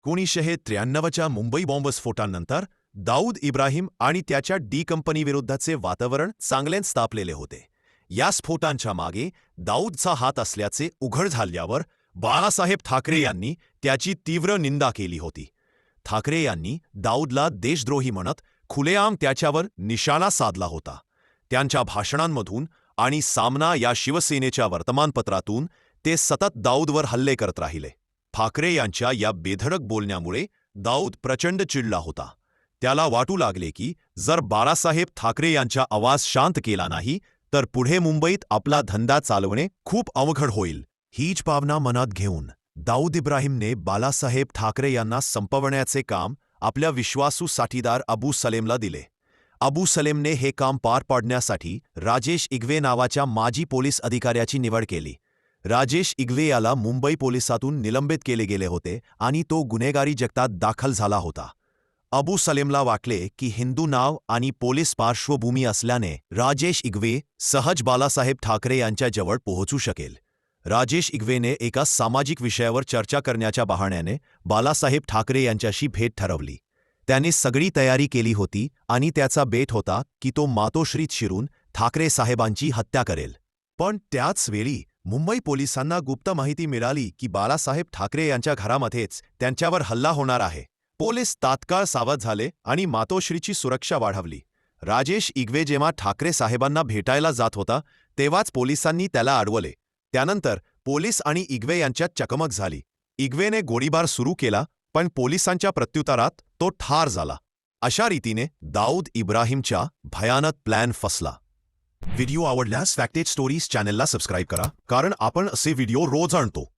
1993च्या मुंबई बॉम्बस्फोटानंतर दाऊद इब्राहिम आणि त्याच्या डी कंपनीविरुद्धचे वातावरण चांगलेच तापलेले होते. या स्फोटांच्या मागे दाऊदचा हात असल्याचे उघड झाल्यावर बाळासाहेब ठाकरे यांनी त्याची तीव्र निंदा केली होती. ठाकरे यांनी दाऊदला देशद्रोही म्हणत खुलेआम त्याच्यावर निशाणा साधला होता. त्यांच्या भाषणांमधून आणि सामना या शिवसेनेच्या वर्तमानपत्रातून ते सतत दाऊदवर हल्ले करत राहिले. ठाकरे यांच्या या बेधडक बोलण्यामुळे दाऊद प्रचंड चिडला होता. त्याला वाटू लागले की जर बाळासाहेब ठाकरे यांचा आवाज शांत केला नाही तर पुढे मुंबईत आपला धंदा चालवणे खूप अवघड होईल. हीच भावना मनात घेऊन दाऊद इब्राहिमने बाळासाहेब ठाकरे यांना संपवण्याचे काम आपल्या विश्वासू साथीदार अबू सलेमला दिले. अबू सलेमने हे काम पार पाडण्यासाठी राजेश इगवे नावाच्या माजी पोलीस अधिकाऱ्याची निवड केली. राजेश इगवे याला मुंबई पोलिसातून निलंबित केले गेले होते आणि तो गुन्हेगारी जगतात दाखल झाला होता. अबू सलेमला वाटले की हिंदू नाव आणि पोलीस पार्श्वभूमी असल्याने राजेश इगवे सहज बाळासाहेब ठाकरे यांच्याजवळ पोहोचू शकेल. राजेश इगवेने एका सामाजिक विषयावर चर्चा करण्याच्या बहाण्याने बाळासाहेब ठाकरे यांच्याशी भेट ठरवली. त्याने सगळी तयारी केली होती आणि त्याचा बेत होता की तो मातोश्रीत शिरून ठाकरे साहेबांची हत्या करेल. पण त्याच वेळी मुंबई पोलिसांना गुप्त माहिती मिळाली की बाळासाहेब ठाकरे यांच्या घरामध्येच त्यांच्यावर हल्ला होणार आहे. पोलीस तात्काळ सावध झाले आणि मातोश्रीची सुरक्षा वाढवली. राजेश इगवे जेव्हा ठाकरे साहेबांना भेटायला जात होता तेव्हाच पोलिसांनी त्याला अडवले. त्यानंतर पोलीस आणि इगवे यांच्यात चकमक झाली. इगवेने गोळीबार सुरू केला पण पोलिसांच्या प्रत्युत्तरात तो ठार झाला. अशा रीतीने दाऊद इब्राहिमच्या भयानक प्लॅन फसला. व्हिडिओ आवडल्यास फॅक्टेज स्टोरीज चॅनलला सबस्क्राईब करा, कारण आपण असे व्हिडिओ रोज आणतो.